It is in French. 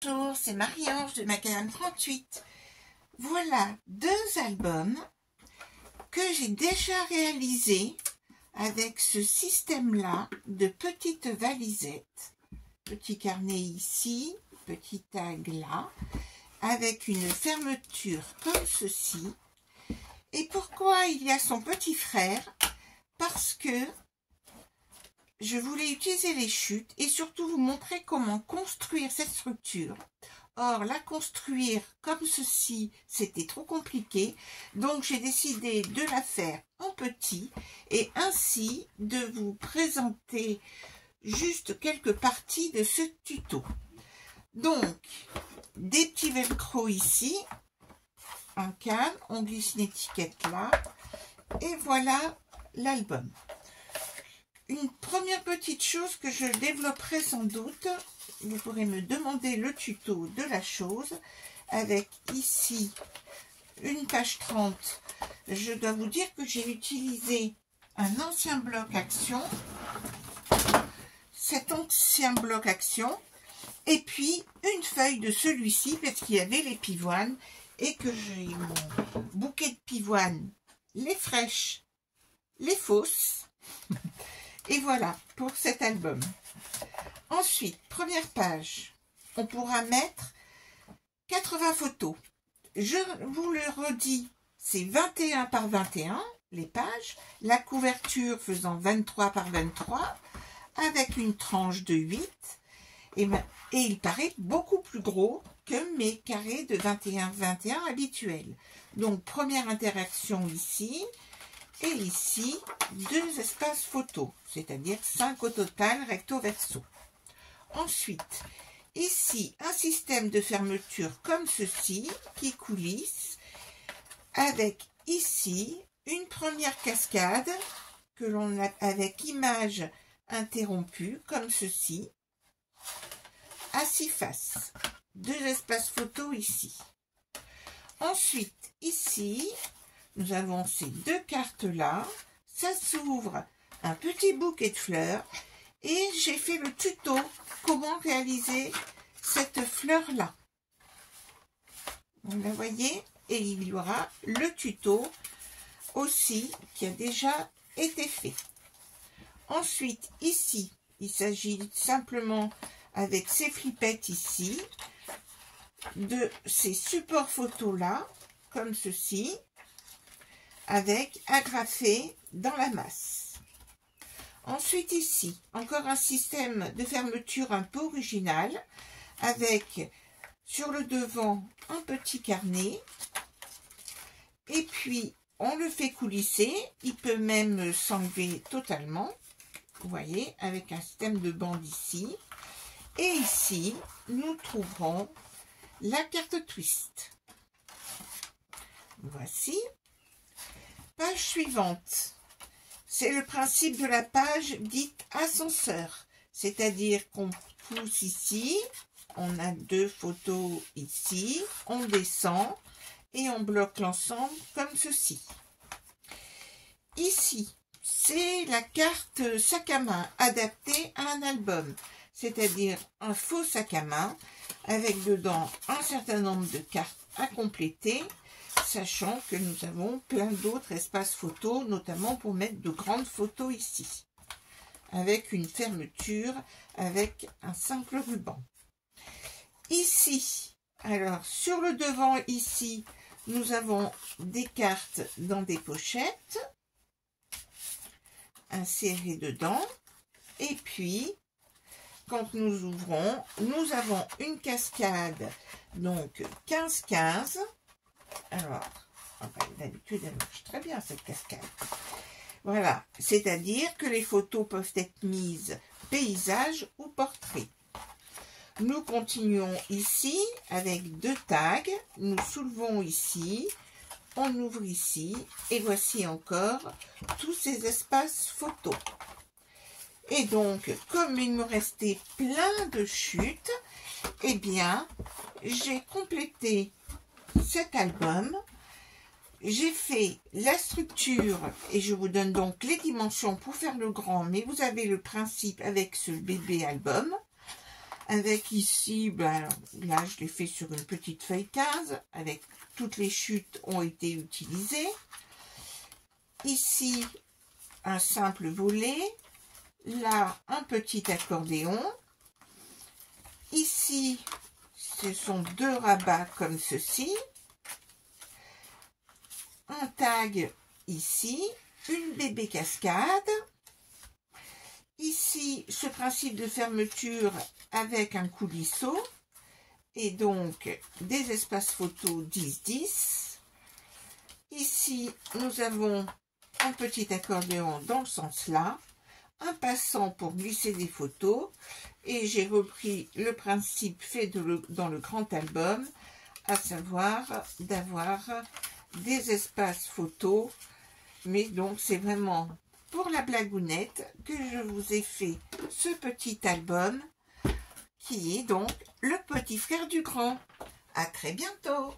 Bonjour, c'est Marie-Ange de Macadam 38. Voilà 2 albums que j'ai déjà réalisés avec ce système-là de petites valisettes. Petit carnet ici, petit tag là, avec une fermeture comme ceci. Et pourquoi il y a son petit frère? Parce que je voulais utiliser les chutes et surtout vous montrer comment construire cette structure. Or, la construire comme ceci, c'était trop compliqué. Donc, j'ai décidé de la faire en petit et ainsi de vous présenter juste quelques parties de ce tuto. Donc, des petits velcro ici, un cadre, on glisse une étiquette là et voilà l'album. Une première petite chose que je développerai sans doute, vous pourrez me demander le tuto de la chose, avec ici une page 30. Je dois vous dire que j'ai utilisé un ancien bloc action, cet ancien bloc action, et puis une feuille de celui-ci, parce qu'il y avait les pivoines, et que j'ai mon bouquet de pivoines, les fraîches, les fausses. Et voilà pour cet album. Ensuite, première page, on pourra mettre 80 photos. Je vous le redis, c'est 21 par 21 les pages, la couverture faisant 23 par 23 avec une tranche de 8 et il paraît beaucoup plus gros que mes carrés de 21-21 habituels. Donc première interaction ici. Et ici, 2 espaces photos, c'est-à-dire 5 au total recto-verso. Ensuite, ici, un système de fermeture comme ceci, qui coulisse, avec ici, une première cascade, que l'on a avec image interrompue, comme ceci, à 6 faces. 2 espaces photos ici. Ensuite, ici, nous avons ces 2 cartes-là, ça s'ouvre un petit bouquet de fleurs et j'ai fait le tuto comment réaliser cette fleur-là. Vous la voyez? Et il y aura le tuto aussi qui a déjà été fait. Ensuite, ici, il s'agit simplement avec ces flippettes ici, de ces supports photos-là, comme ceci, avec agrafé dans la masse. Ensuite ici, encore un système de fermeture un peu original, avec sur le devant un petit carnet, et puis on le fait coulisser, il peut même s'enlever totalement, vous voyez, avec un système de bande ici, et ici, nous trouverons la carte twist. Voici. Page suivante, c'est le principe de la page dite ascenseur, c'est-à-dire qu'on pousse ici, on a 2 photos ici, on descend et on bloque l'ensemble comme ceci. Ici, c'est la carte sac à main adaptée à un album, c'est-à-dire un faux sac à main avec dedans un certain nombre de cartes à compléter, sachant que nous avons plein d'autres espaces photos, notamment pour mettre de grandes photos ici, avec une fermeture, avec un simple ruban. Ici, alors sur le devant ici, nous avons des cartes dans des pochettes, insérées dedans, et puis, quand nous ouvrons, nous avons une cascade, donc 15-15, alors, d'habitude, elle marche très bien, cette cascade. Voilà, c'est-à-dire que les photos peuvent être mises paysage ou portrait. Nous continuons ici avec 2 tags. Nous soulevons ici, on ouvre ici, et voici encore tous ces espaces photos. Et donc, comme il me restait plein de chutes, eh bien, j'ai complété cet album, j'ai fait la structure et je vous donne donc les dimensions pour faire le grand, mais vous avez le principe avec ce bébé album, avec ici, ben, là je l'ai fait sur une petite feuille 15, avec toutes les chutes ont été utilisées. Ici, un simple volet, là un petit accordéon. Ici, ce sont 2 rabats comme ceci. Un tag ici, une bébé cascade. Ici, ce principe de fermeture avec un coulisseau. Et donc, des espaces photos 10-10. Ici, nous avons un petit accordéon dans le sens là. Un passant pour glisser des photos. Et j'ai repris le principe fait dans le grand album, à savoir d'avoir des espaces photos. Mais donc, c'est vraiment pour la blagounette que je vous ai fait ce petit album qui est donc le petit frère du grand. À très bientôt!